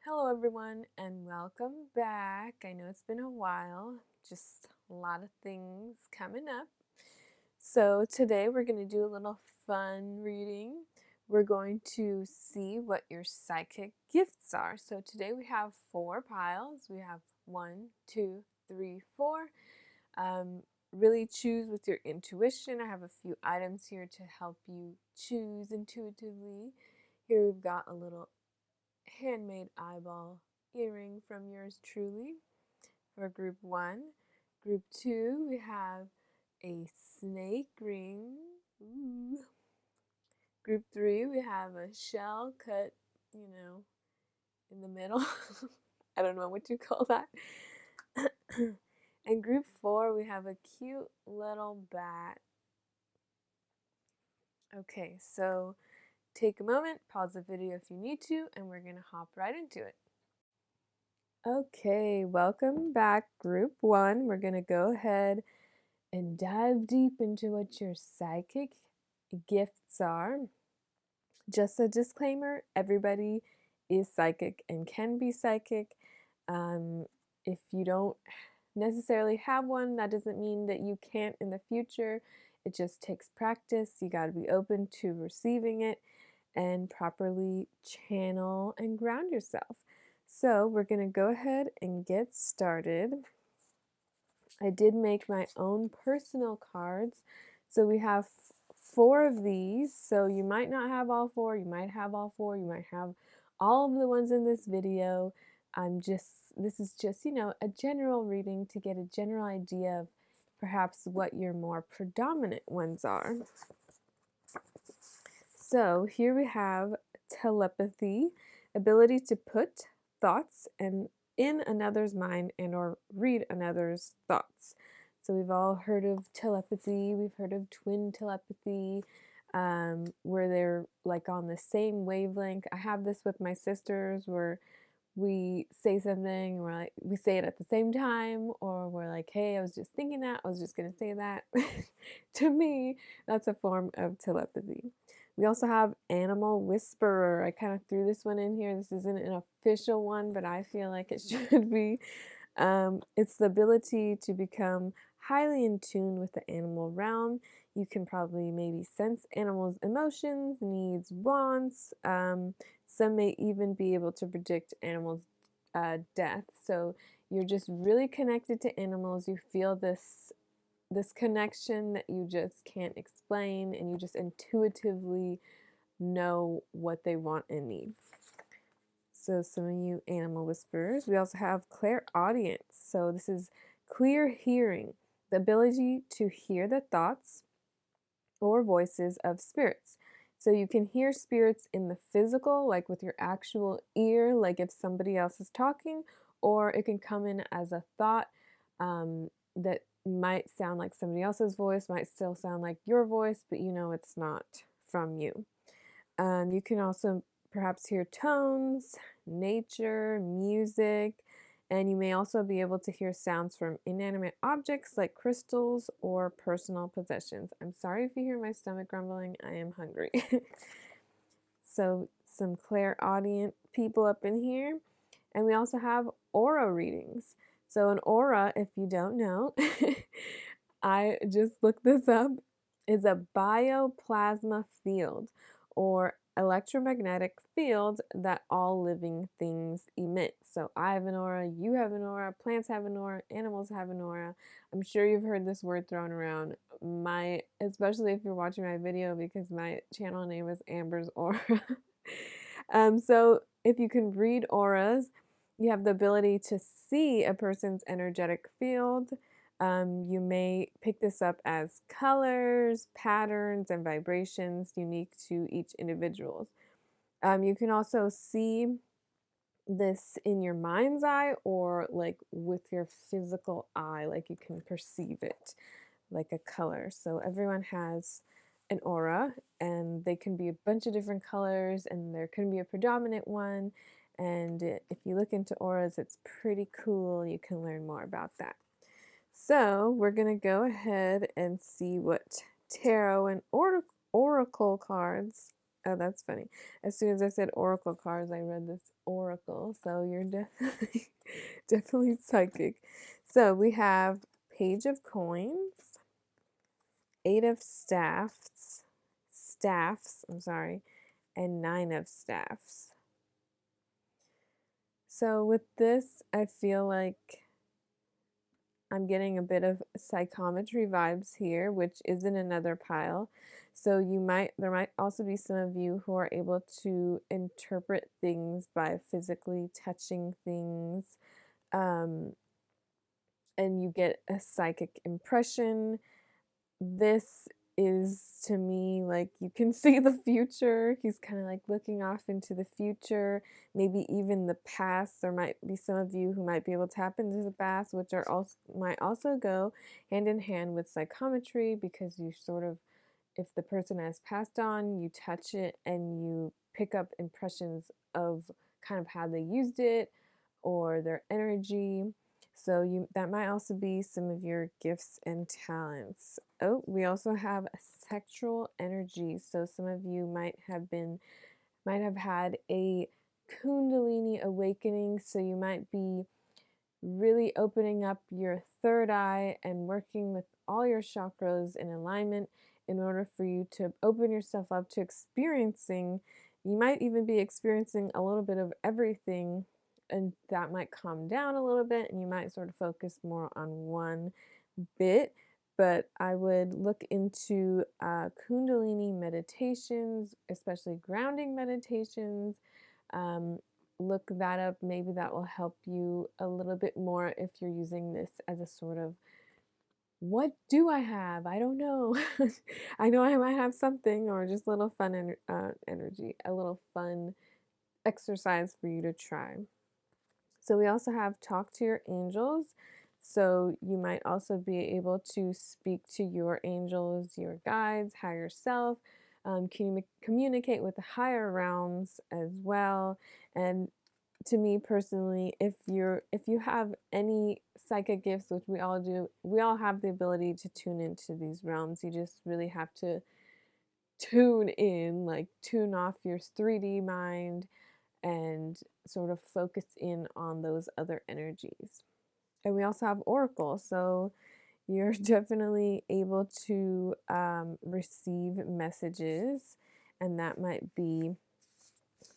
Hello everyone and welcome back. I know it's been a while, just a lot of things coming up. So today we're going to do a little fun reading. We're going to see what your psychic gifts are. So today we have 4 piles. We have 1, 2, 3, 4. Really choose with your intuition. I have a few items here to help you choose intuitively. Here we've got a little handmade eyeball earring from yours truly for group 1. Group 2, we have a snake ring. Ooh. Group 3, we have a shell cut, in the middle. I don't know what you call that. And group 4, we have a cute little bat. Okay, so take a moment, pause the video if you need to, and we're going to hop right into it. Okay, welcome back, group 1. We're going to go ahead and dive deep into what your psychic gifts are. Just a disclaimer, everybody is psychic and can be psychic. If you don't necessarily have one, that doesn't mean that you can't in the future. It just takes practice. You got to be open to receiving it and properly channel and ground yourself. So we're going to go ahead and get started. I did make my own personal cards. So we have 4 of these. So you might not have all 4, you might have all 4, you might have all of the ones in this video. This is just, a general reading to get a general idea of perhaps what your more predominant ones are. So here we have telepathy, ability to put thoughts in another's mind and or read another's thoughts. So we've all heard of telepathy, we've heard of twin telepathy, where they're like on the same wavelength. I have this with my sisters where we say something and we say it at the same time, or we're like, hey, I was just thinking that, I was just gonna say that. To me, that's a form of telepathy. We also have animal whisperer. I kind of threw this one in here. This isn't an official one, but I feel like it should be. It's the ability to become highly in tune with the animal realm. You can probably maybe sense animals' emotions, needs, wants. Some may even be able to predict animals' death. So you're just really connected to animals. You feel this connection that you just can't explain, and you just intuitively know what they want and need. So some of you animal whisperers. We also have clairaudience. So this is clear hearing, the ability to hear the thoughts or voices of spirits. So you can hear spirits in the physical, like with your actual ear, like if somebody else is talking, or it can come in as a thought that might sound like somebody else's voice, might still sound like your voice, but you know it's not from you. You can also perhaps hear tones, nature, music, and you may also be able to hear sounds from inanimate objects like crystals or personal possessions. I'm sorry if you hear my stomach grumbling, I am hungry. So some clairaudient people up in here. And we also have aura readings. So an aura, if you don't know, I just looked this up, is a bioplasma field or electromagnetic field that all living things emit. So I have an aura, you have an aura, plants have an aura, animals have an aura. I'm sure you've heard this word thrown around. Especially if you're watching my video, because my channel name is Amber's Aura. So if you can read auras, you have the ability to see a person's energetic field. You may pick this up as colors, patterns, and vibrations unique to each individual. You can also see this in your mind's eye or like with your physical eye, like you can perceive it like a color. So everyone has an aura, and they can be a bunch of different colors, and there can be a predominant one. And if you look into auras, it's pretty cool. You can learn more about that. So we're going to go ahead and see what tarot and oracle cards Oh, that's funny. As soon as I said oracle cards, I read this oracle. So you're definitely definitely psychic. So we have Page of Coins, Eight of Staffs, I'm sorry, and Nine of Staffs. So with this, I feel like I'm getting a bit of psychometry vibes here, which is in another pile. So there might also be some of you who are able to interpret things by physically touching things, um, and you get a psychic impression. This is to me like you can see the future. He's kind of like looking off into the future, maybe even the past. There might be some of you who might be able to tap into the past, which are also might also go hand in hand with psychometry, because you sort of, if the person has passed on, you touch it and you pick up impressions of kind of how they used it or their energy. So that might also be some of your gifts and talents. Oh, we also have sexual energy. So some of you might have had a kundalini awakening. So you might be really opening up your third eye and working with all your chakras in alignment in order for you to open yourself up to experiencing. You might even be experiencing a little bit of everything, and that might calm down a little bit, and you might sort of focus more on one bit. But I would look into Kundalini meditations, especially grounding meditations. Look that up. Maybe that will help you a little bit more if you're using this as a sort of, what do I have? I don't know. I know I might have something, or just a little fun energy, a little fun exercise for you to try. So we also have talk to your angels. So you might also be able to speak to your angels, your guides, higher self. Communicate with the higher realms as well. And to me personally, if you have any psychic gifts, which we all do, we all have the ability to tune into these realms. You just really have to tune in, like tune off your 3D mind and sort of focus in on those other energies. And we also have Oracle, so you're definitely able to receive messages, and that might be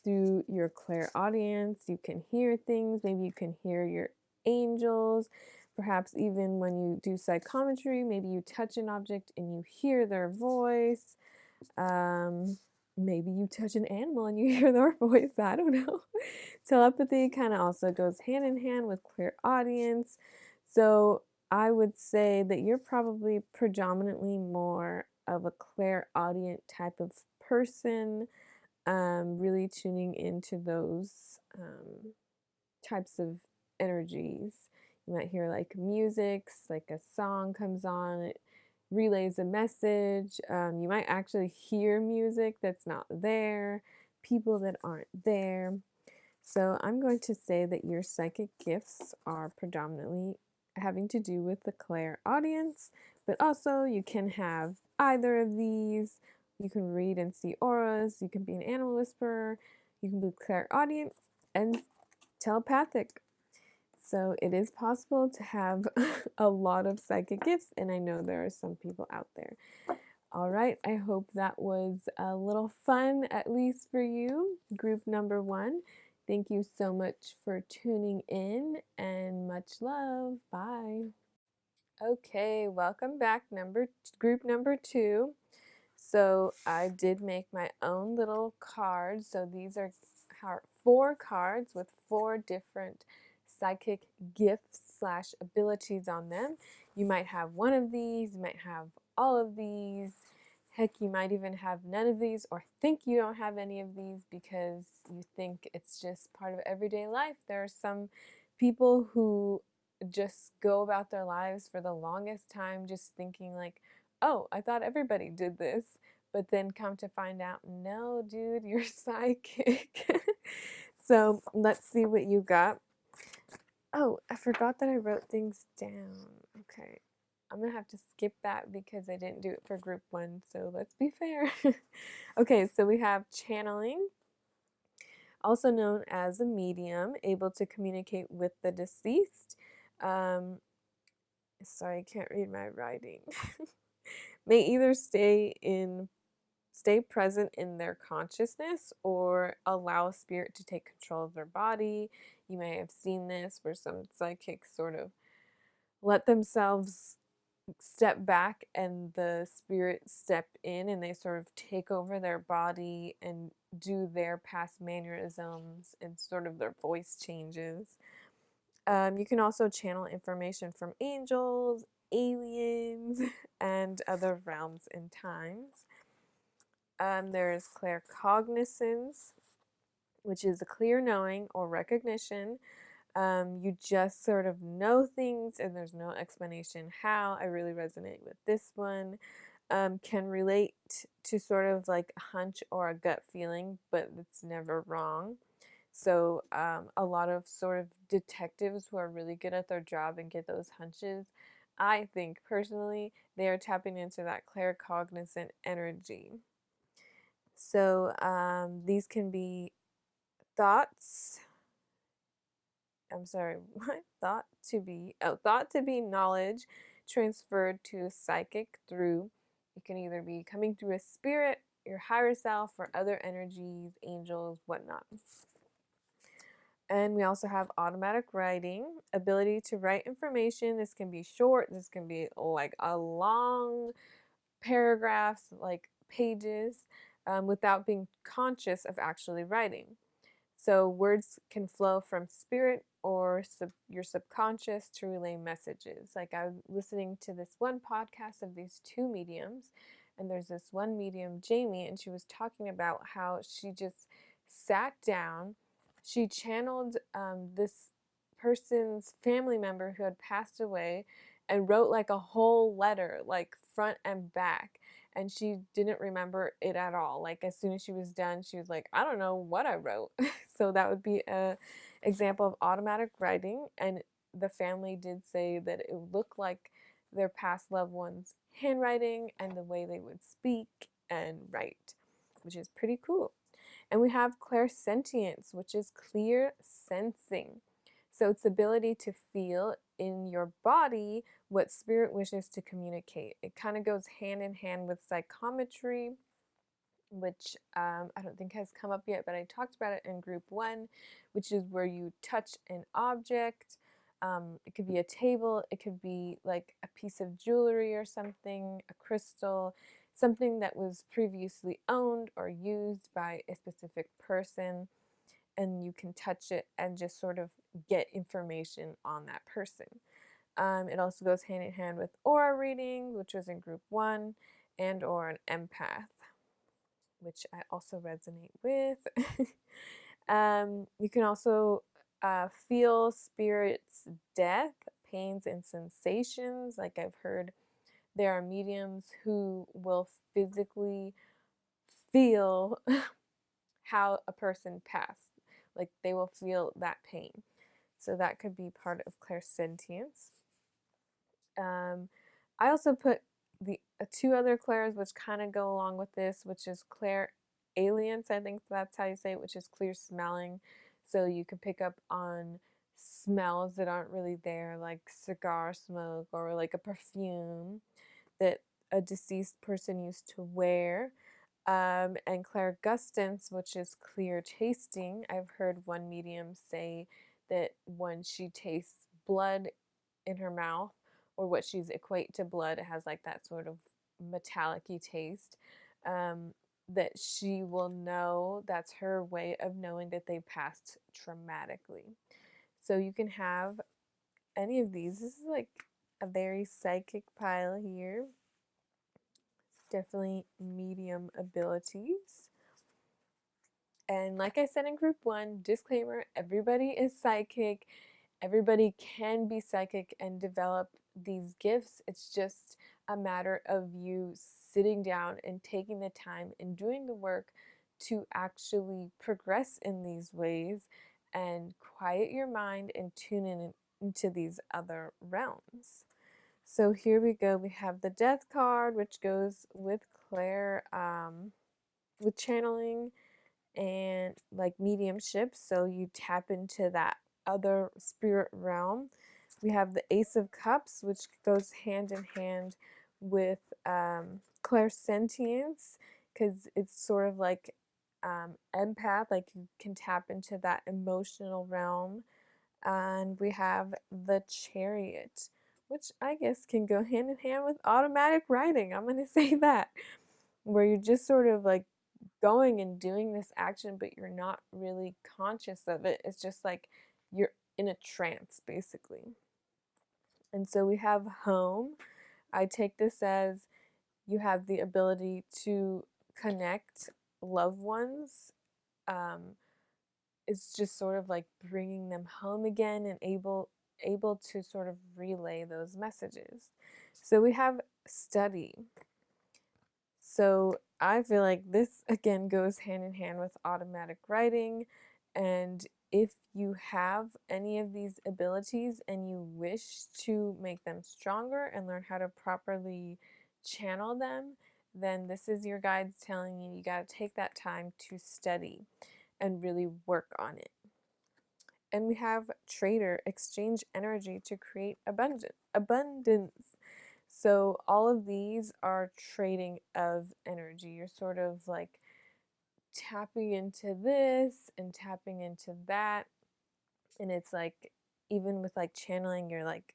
through your clairaudience. You can hear things, maybe you can hear your angels. Perhaps even when you do psychometry, maybe you touch an object and you hear their voice. Maybe you touch an animal and you hear their voice. I don't know. Telepathy kind of also goes hand in hand with clairaudience. So I would say that you're probably predominantly more of a clairaudient type of person, really tuning into those types of energies. You might hear like music, like a song comes on, it relays a message. You might actually hear music that's not there, people that aren't there. So I'm going to say that your psychic gifts are predominantly having to do with the clairaudience, but also you can have either of these. You can read and see auras, you can be an animal whisperer, you can be clairaudient and telepathic. So it is possible to have a lot of psychic gifts, and I know there are some people out there. All right, I hope that was a little fun, at least for you. Group number 1. Thank you so much for tuning in, and much love. Bye. Okay, welcome back, group number 2. So I did make my own little cards. So these are 4 cards with 4 different psychic gifts / abilities on them. You might have one of these, you might have all of these. Heck, you might even have none of these, or think you don't have any of these because you think it's just part of everyday life. There are some people who just go about their lives for the longest time just thinking like, oh, I thought everybody did this. But then come to find out, no, dude, you're psychic. So let's see what you got. Oh, I forgot that I wrote things down. Okay. I'm gonna have to skip that because I didn't do it for group 1, so let's be fair. Okay, so we have channeling, also known as a medium, able to communicate with the deceased. Sorry, I can't read my writing. May either stay present in their consciousness or allow spirit to take control of their body. You may have seen this where some psychics sort of let themselves step back and the spirit step in and they sort of take over their body and do their past mannerisms and sort of their voice changes. You can also channel information from angels, aliens, and other realms and times. There is claircognizance, which is a clear knowing or recognition. You just sort of know things and there's no explanation how. I really resonate with this one. Can relate to sort of like a hunch or a gut feeling, but it's never wrong. So a lot of sort of detectives who are really good at their job and get those hunches, I think personally, they are tapping into that claircognizant energy. So these can be thoughts. I'm sorry, what? Thought to be knowledge transferred to a psychic through, it can either be coming through a spirit, your higher self, or other energies, angels, whatnot. And we also have automatic writing, ability to write information. This can be short, this can be like a long paragraphs, like pages, without being conscious of actually writing. So words can flow from spirit or your subconscious to relay messages. Like I was listening to this one podcast of these two mediums, and there's this one medium, Jamie, and she was talking about how she just sat down, she channeled this person's family member who had passed away and wrote like a whole letter, like front and back, and she didn't remember it at all. Like as soon as she was done, she was like, I don't know what I wrote. So that would be a example of automatic writing, and the family did say that it looked like their past loved ones' handwriting and the way they would speak and write, which is pretty cool. And we have clairsentience, which is clear sensing. So it's the ability to feel in your body what spirit wishes to communicate. It kind of goes hand in hand with psychometry, which I don't think has come up yet, but I talked about it in group 1, which is where you touch an object. It could be a table, it could be like a piece of jewelry or something, a crystal, something that was previously owned or used by a specific person, and you can touch it and just sort of get information on that person. It also goes hand in hand with aura reading, which was in group 1, and or an empath, which I also resonate with. You can also feel spirits' death, pains, and sensations. Like I've heard there are mediums who will physically feel how a person passed. Like they will feel that pain. So that could be part of clairsentience. I also put the two other clairs which kind of go along with this, which is clairalience, I think that's how you say it, which is clear smelling. So you can pick up on smells that aren't really there, like cigar smoke or like a perfume that a deceased person used to wear. And clairgustance, which is clear tasting. I've heard one medium say that when she tastes blood in her mouth, or what she's equate to blood, it has like that sort of metallic-y taste, that she will know, that's her way of knowing that they passed traumatically. So you can have any of these. This is like a very psychic pile here. Definitely medium abilities. And like I said in group 1, disclaimer, everybody is psychic. Everybody can be psychic and develop these gifts. It's just a matter of you sitting down and taking the time and doing the work to actually progress in these ways and quiet your mind and tune in into these other realms. So here we go. We have the Death card, which goes with Claire, with channeling and like mediumship. So you tap into that other spirit realm. We have the Ace of Cups, which goes hand in hand with clairsentience, because it's sort of like empath, like you can tap into that emotional realm. And we have the Chariot, which I guess can go hand in hand with automatic writing. I'm going to say that, where you're just sort of like going and doing this action, but you're not really conscious of it. It's just like you're in a trance, basically. And so we have home. I take this as you have the ability to connect loved ones. It's just sort of like bringing them home again and able to sort of relay those messages. So we have study. So I feel like this again goes hand in hand with automatic writing. And if you have any of these abilities and you wish to make them stronger and learn how to properly channel them, then this is your guides telling you you got to take that time to study and really work on it. And we have trader, exchange energy to create abundance. So all of these are trading of energy. You're sort of like tapping into this and tapping into that. And it's like, even with like channeling, you're like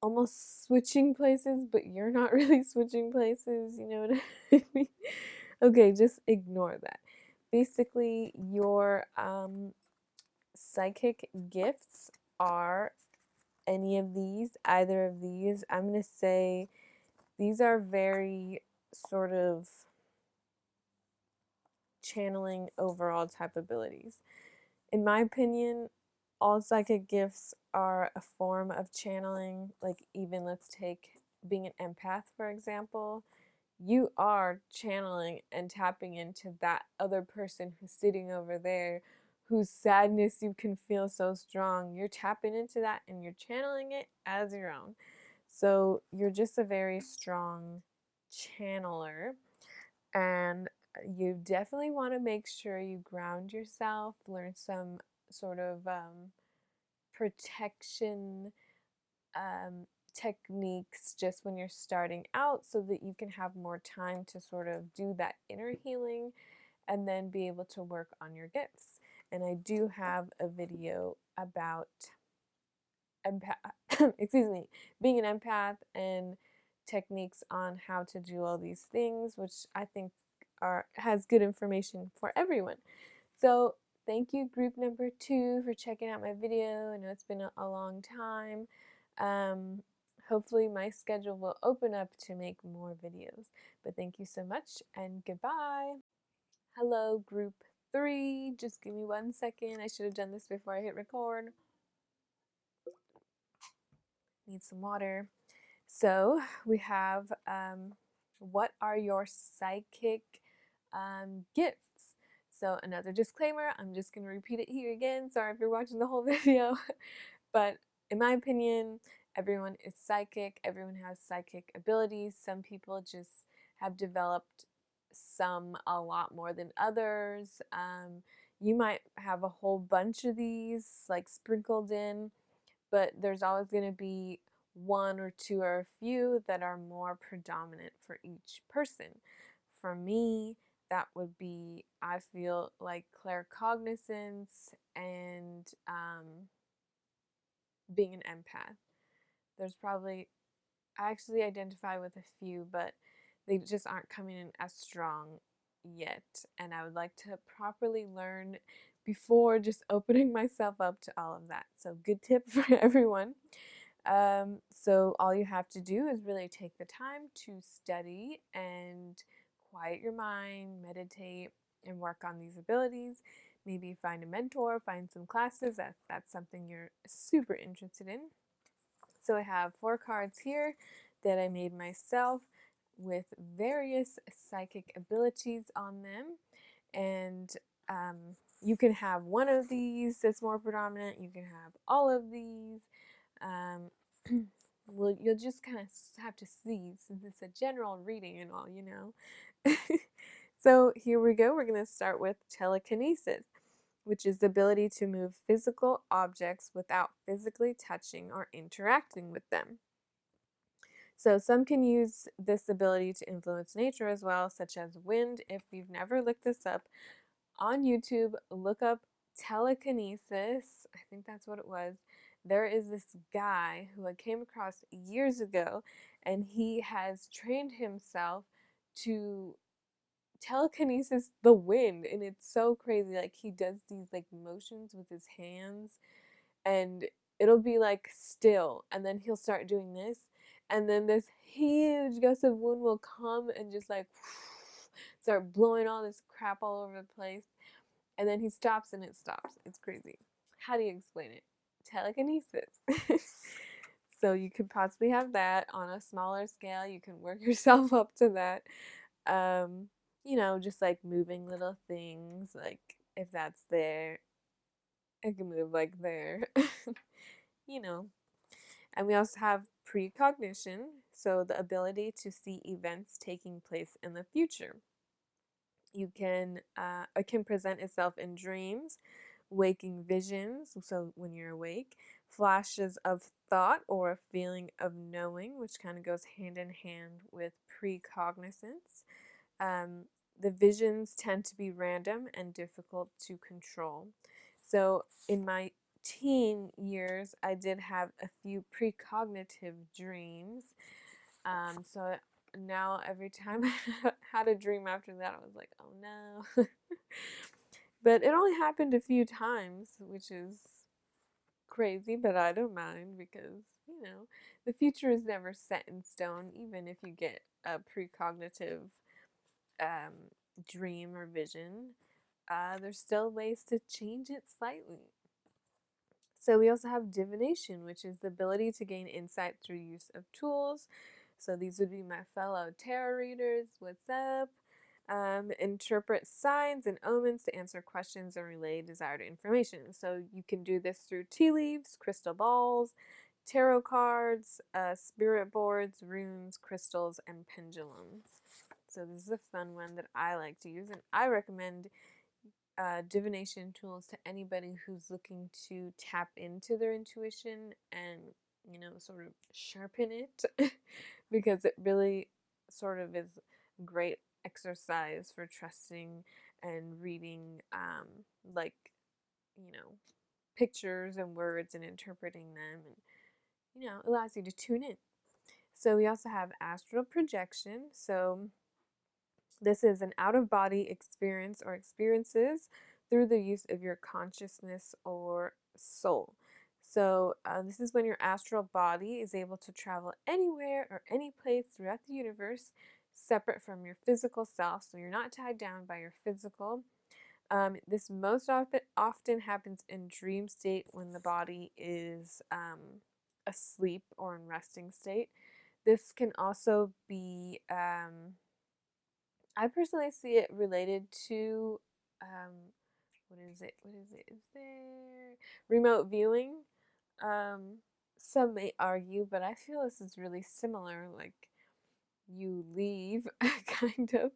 almost switching places, but you're not really switching places. You know what I mean? Okay, just ignore that. Basically, your psychic gifts are any of these, either of these. I'm going to say these are very sort of channeling overall type abilities. In my opinion, all psychic gifts are a form of channeling. Like, even let's take being an empath, for example. You are channeling and tapping into that other person who's sitting over there, whose sadness you can feel so strong. You're tapping into that and you're channeling it as your own. So you're just a very strong channeler. And you definitely want to make sure you ground yourself, learn some sort of protection techniques just when you're starting out, so that you can have more time to sort of do that inner healing and then be able to work on your gifts. And I do have a video about empath, excuse me, being an empath and techniques on how to do all these things, which I think has good information for everyone. So thank you, group number 2, for checking out my video. I know it's been a long time. Hopefully my schedule will open up to make more videos. But thank you so much and goodbye. Hello, group 3. Just give me 1 second. I should have done this before I hit record. Need some water. So we have what are your psychic gifts? So another disclaimer, I'm just going to repeat it here again. Sorry if you're watching the whole video. But in my opinion, everyone is psychic. Everyone has psychic abilities. Some people just have developed some a lot more than others. You might have a whole bunch of these like sprinkled in, but there's always going to be one or two or a few that are more predominant for each person. For me, that would be, I feel like, claircognizance and being an empath. There's probably, I actually identify with a few, but they just aren't coming in as strong yet. And I would like to properly learn before just opening myself up to all of that. So good tip for everyone. So all you have to do is really take the time to study and quiet your mind, meditate, and work on these abilities. Maybe find a mentor, find some classes if that's something you're super interested in. So I have 4 cards here that I made myself with various psychic abilities on them. And you can have one of these that's more predominant. You can have all of these. well, you'll just kind of have to see since it's a general reading and all, you know. So here we go. We're going to start with telekinesis, which is the ability to move physical objects without physically touching or interacting with them. So some can use this ability to influence nature as well, such as wind. If you've never looked this up on YouTube, look up telekinesis. I think that's what it was. There is this guy who I came across years ago, and he has trained himself to telekinesis the wind, and it's so crazy. Like he does these like motions with his hands, and it'll be like still, and then he'll start doing this, and then this huge gust of wind will come and just like start blowing all this crap all over the place, and then he stops and it stops. It's crazy. How do you explain it? Telekinesis. So you could possibly have that on a smaller scale. You can work yourself up to that. um you know, just like moving little things, like if that's there, it can move like there. You know. And we also have precognition, so the ability to see events taking place in the future. It can present itself in dreams, waking visions, so when you're awake, flashes of thought or a feeling of knowing, which kind of goes hand in hand with precognizance. Um, the visions tend to be random and difficult to control. So in my teen years, I did have a few precognitive dreams. So now every time I had a dream after that, I was like, oh no. But it only happened a few times, which is crazy, but I don't mind because, you know, the future is never set in stone, even if you get a precognitive um, dream or vision. There's still ways to change it slightly. So we also have divination, which is the ability to gain insight through use of tools. So these would be my fellow tarot readers. What's up? Interpret signs and omens to answer questions and relay desired information. So you can do this through tea leaves, crystal balls, tarot cards, spirit boards, runes, crystals, and pendulums. So this is a fun one that I like to use, and I recommend divination tools to anybody who's looking to tap into their intuition and, you know, sort of sharpen it, because it really sort of is great exercise for trusting and reading, like, you know, pictures and words and interpreting them, and, you know, allows you to tune in. So we also have astral projection. So this is an out-of-body experience or experiences through the use of your consciousness or soul. So this is when your astral body is able to travel anywhere or any place throughout the universe separate from your physical self. So you're not tied down by your physical. This most often happens in dream state when the body is asleep or in resting state. This can also be I personally see it related to, what is it? What is it? Is there remote viewing? Some may argue, but I feel this is really similar. Like you leave, kind of,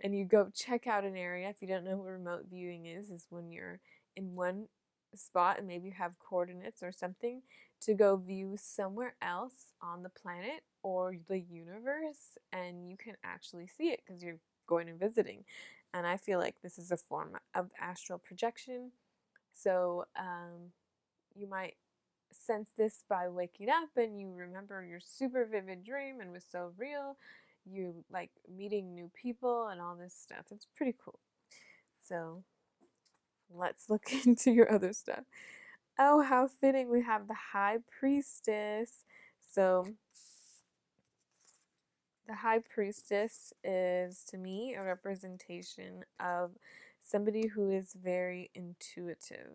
and you go check out an area. If you don't know what remote viewing is when you're in one spot and maybe you have coordinates or something to go view somewhere else on the planet or the universe, and you can actually see it because you're going and visiting. And I feel like this is a form of astral projection. So you might sense this by waking up and you remember your super vivid dream and was so real. You like meeting new people and all this stuff. It's pretty cool. So let's look into your other stuff. Oh, how fitting, we have the High Priestess. So the High Priestess is, to me, a representation of somebody who is very intuitive.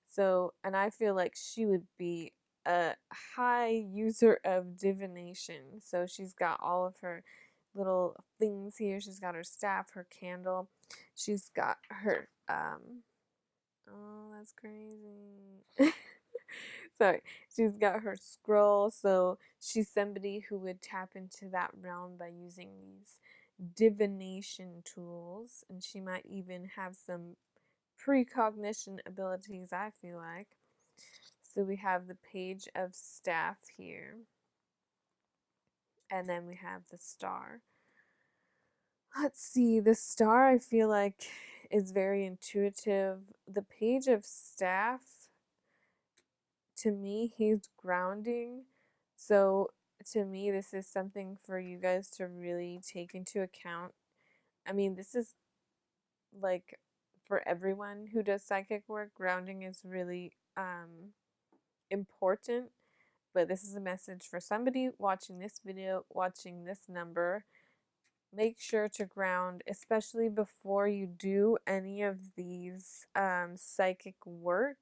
So, and I feel like she would be a high user of divination. So she's got all of her little things here. She's got her staff, her candle. She's got her, oh, that's crazy. Sorry, she's got her scroll, so she's somebody who would tap into that realm by using these divination tools, and she might even have some precognition abilities, I feel like. So we have the Page of Staff here, and then we have the Star. Let's see, the Star I feel like is very intuitive. The Page of Staff, to me, he's grounding. So to me, this is something for you guys to really take into account. I mean, this is like for everyone who does psychic work, grounding is really important. But this is a message for somebody watching this video, watching this number. Make sure to ground, especially before you do any of these psychic work,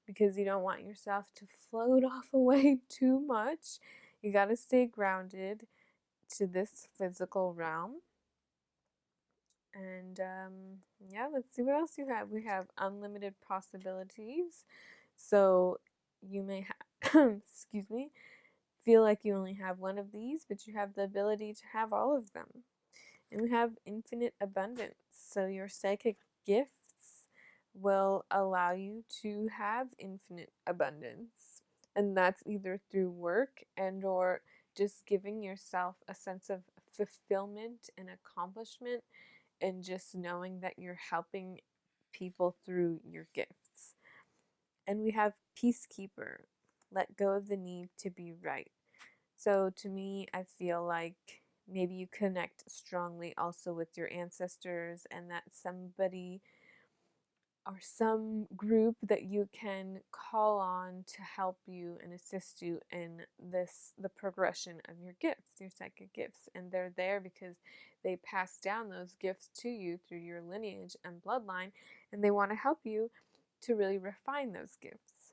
because you don't want yourself to float off away too much. You got to stay grounded to this physical realm. And yeah, let's see what else you have. We have unlimited possibilities. So you may have, excuse me, feel like you only have one of these, but you have the ability to have all of them. And we have infinite abundance. So your psychic gifts will allow you to have infinite abundance. And that's either through work and or just giving yourself a sense of fulfillment and accomplishment and just knowing that you're helping people through your gifts. And we have Peacekeeper. Let go of the need to be right. So to me, I feel like maybe you connect strongly also with your ancestors, and that somebody or some group that you can call on to help you and assist you in the progression of your gifts, your psychic gifts. And they're there because they pass down those gifts to you through your lineage and bloodline, and they want to help you to really refine those gifts.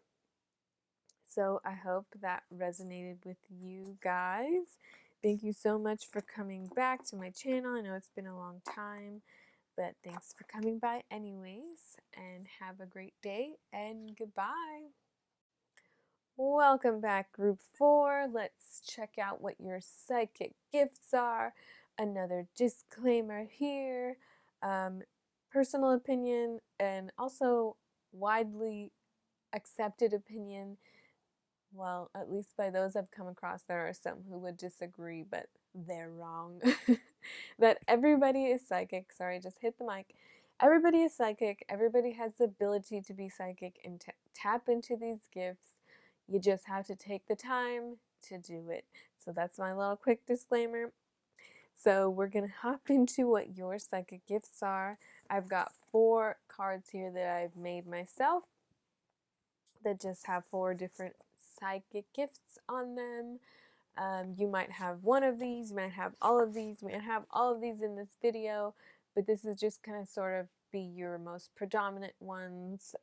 So I hope that resonated with you guys. Thank you so much for coming back to my channel. I know it's been a long time, but thanks for coming by anyways, and have a great day, and goodbye. Welcome back, group 4. Let's check out what your psychic gifts are. Another disclaimer here. Personal opinion and also widely accepted opinion. Well, at least by those I've come across, there are some who would disagree, but they're wrong. That everybody is psychic. Sorry, just hit the mic. Everybody is psychic. Everybody has the ability to be psychic and tap into these gifts. You just have to take the time to do it. So that's my little quick disclaimer. So we're going to hop into what your psychic gifts are. I've got 4 cards here that I've made myself that just have 4 different psychic gifts on them. You might have one of these, you might have all of these, you might have all of these in this video, but this is just kind of sort of be your most predominant ones,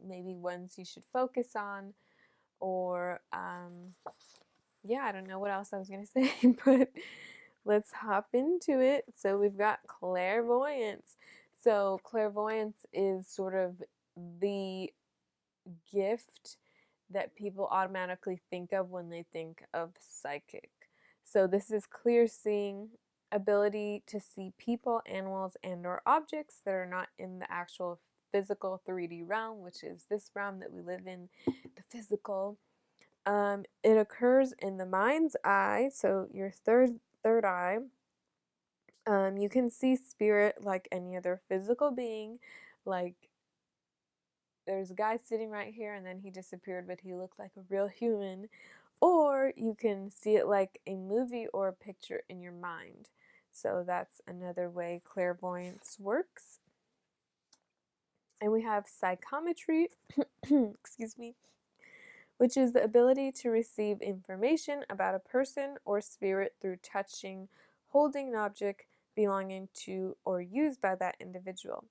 maybe ones you should focus on, or yeah, I don't know what else I was going to say, but let's hop into it. So we've got clairvoyance. So clairvoyance is sort of the gift that people automatically think of when they think of psychic. So this is clear seeing, ability to see people, animals, and or objects that are not in the actual physical 3D realm, which is this realm that we live in, the physical. It occurs in the mind's eye, so your third eye. You can see spirit like any other physical being, like there's a guy sitting right here and then he disappeared, but he looked like a real human. Or you can see it like a movie or a picture in your mind. So that's another way clairvoyance works. And we have psychometry, excuse me, which is the ability to receive information about a person or spirit through touching, holding an object belonging to or used by that individual.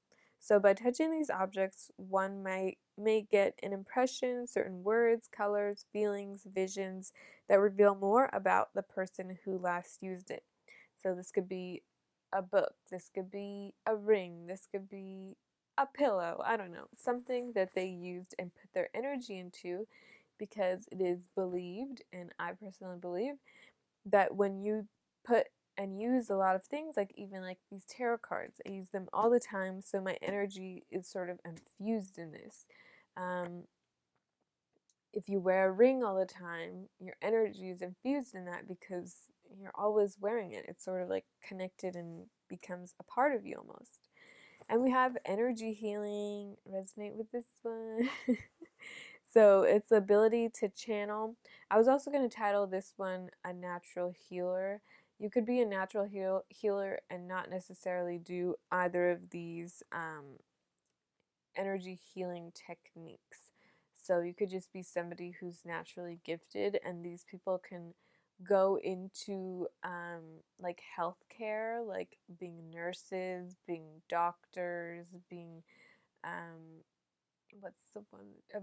So by touching these objects, one may get an impression, certain words, colors, feelings, visions that reveal more about the person who last used it. So this could be a book, this could be a ring, this could be a pillow, I don't know, something that they used and put their energy into, because it is believed, and I personally believe, that when you put and use a lot of things, like even like these tarot cards, I use them all the time, so my energy is sort of infused in this. Um, if you wear a ring all the time, your energy is infused in that because you're always wearing it. It's sort of like connected and becomes a part of you almost. And we have energy healing, resonate with this one. So it's the ability to channel. I was also going to title this one a natural healer. You could be a natural healer and not necessarily do either of these energy healing techniques. So you could just be somebody who's naturally gifted, and these people can go into like healthcare, like being nurses, being doctors, being um, what's the one, a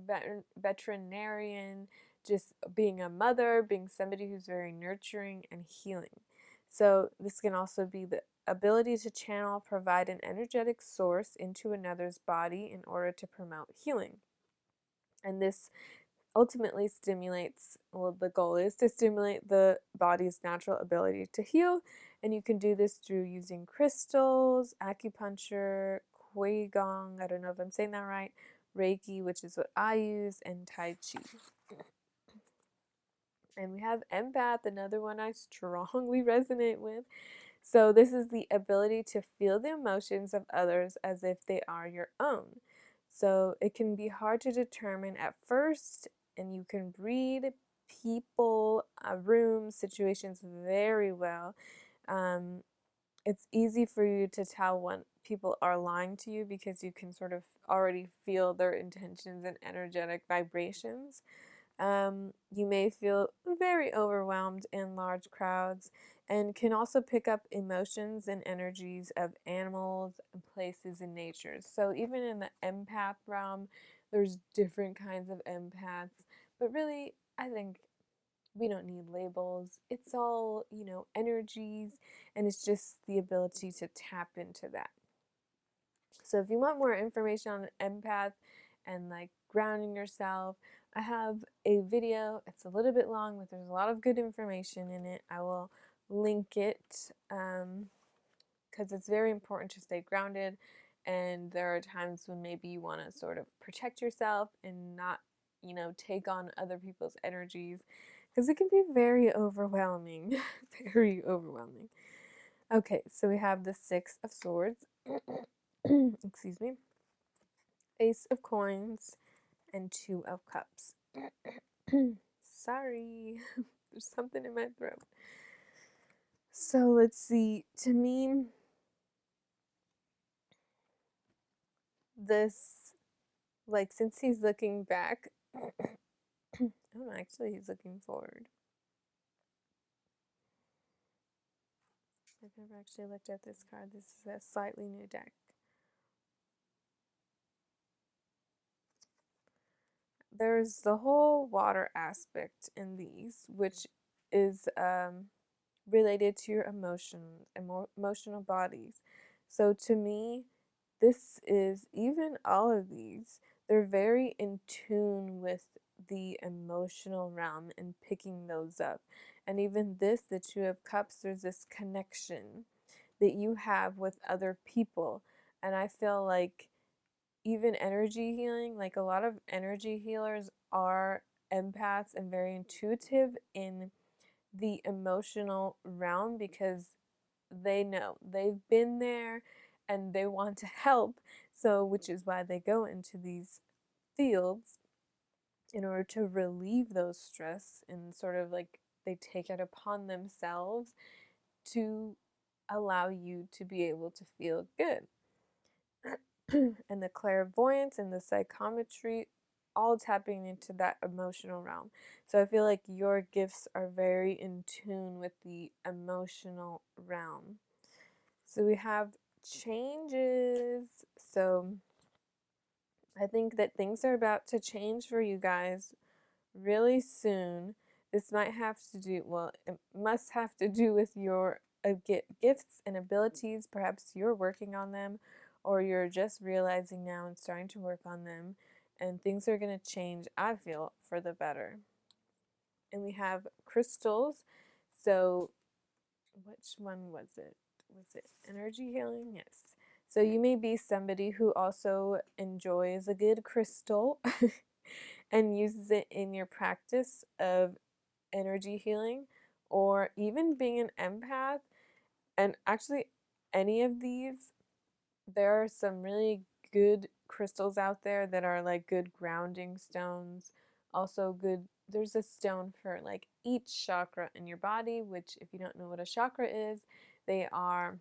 veterinarian, just being a mother, being somebody who's very nurturing and healing. So this can also be the ability to channel, provide an energetic source into another's body in order to promote healing. And this ultimately stimulates, well, the goal is to stimulate the body's natural ability to heal. And you can do this through using crystals, acupuncture, Qigong, I don't know if I'm saying that right, Reiki, which is what I use, and Tai Chi. And we have empath, another one I strongly resonate with. So this is the ability to feel the emotions of others as if they are your own. So it can be hard to determine at first, and you can read people, rooms, situations very well. Um, it's easy for you to tell when people are lying to you because you can sort of already feel their intentions and energetic vibrations. You may feel very overwhelmed in large crowds and can also pick up emotions and energies of animals and places in nature. So even in the empath realm, there's different kinds of empaths, but really, I think we don't need labels. It's all, energies, and it's just the ability to tap into that. So if you want more information on an empath and like grounding yourself, I have a video. It's a little bit long, but there's a lot of good information in it. I will link it because it's very important to stay grounded. And there are times when maybe you want to sort of protect yourself and not, take on other people's energies, because it can be very overwhelming. Very overwhelming. Okay, so we have the Six of Swords. Excuse me. Ace of Coins and Two of Cups. Sorry, there's something in my throat. So let's see. To me, this, like, since he's looking back, oh no, actually, he's looking forward. I've never actually looked at this card. This is a slightly new deck. There's the whole water aspect in these, which is related to your emotional bodies. So to me, this is, even all of these, they're very in tune with the emotional realm and picking those up. And even this, the Two of Cups, there's this connection that you have with other people. And I feel like even energy healing, like a lot of energy healers are empaths and very intuitive in the emotional realm because they know they've been there and they want to help. So, which is why they go into these fields in order to relieve those stress, and sort of like they take it upon themselves to allow you to be able to feel good. And the clairvoyance and the psychometry, all tapping into that emotional realm. So I feel like your gifts are very in tune with the emotional realm. So we have changes. So I think that things are about to change for you guys really soon. This might have to do, well, it must have to do with your gifts and abilities. Perhaps you're working on them, or you're just realizing now and starting to work on them, and things are going to change, I feel, for the better. And we have crystals. So, which one was it? Was it energy healing? Yes. So, you may be somebody who also enjoys a good crystal and uses it in your practice of energy healing, or even being an empath. And actually, any of these, there are some really good crystals out there that are like good grounding stones. Also, good, there's a stone for like each chakra in your body, which, if you don't know what a chakra is, they are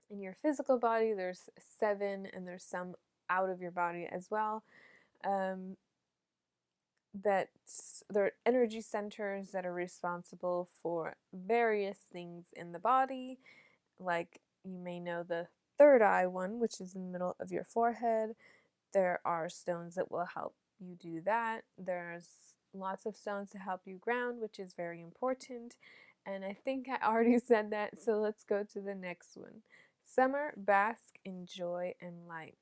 in your physical body. There's 7, and there's some out of your body as well. That they're energy centers that are responsible for various things in the body. Like, you may know the third eye one, which is in the middle of your forehead. There are stones that will help you do that. There's lots of stones to help you ground, which is very important. And I think I already said that, so let's go to the next one. Summer, bask in joy and light.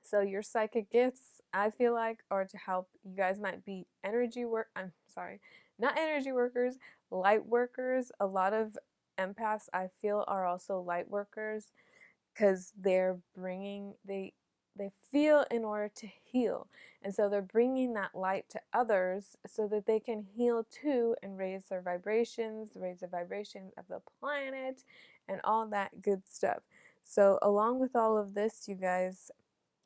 So your psychic gifts, I feel like, are to help. You guys might be I'm sorry, not energy workers, light workers. A lot of empaths, I feel, are also light workers, because they feel in order to heal, and so they're bringing that light to others so that they can heal too and raise their vibrations, raise the vibrations of the planet, and all that good stuff. So along with all of this, you guys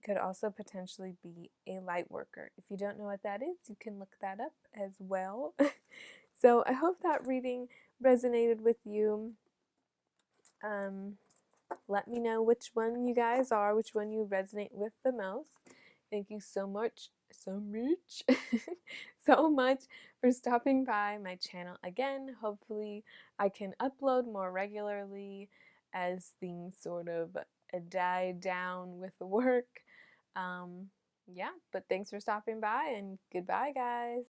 could also potentially be a light worker. If you don't know what that is, you can look that up as well. So I hope that reading resonated with you. Let me know which one you guys are, which one you resonate with the most. Thank you so much, so much for stopping by my channel again. Hopefully I can upload more regularly as things sort of die down with the work. Yeah, but thanks for stopping by, and goodbye, guys.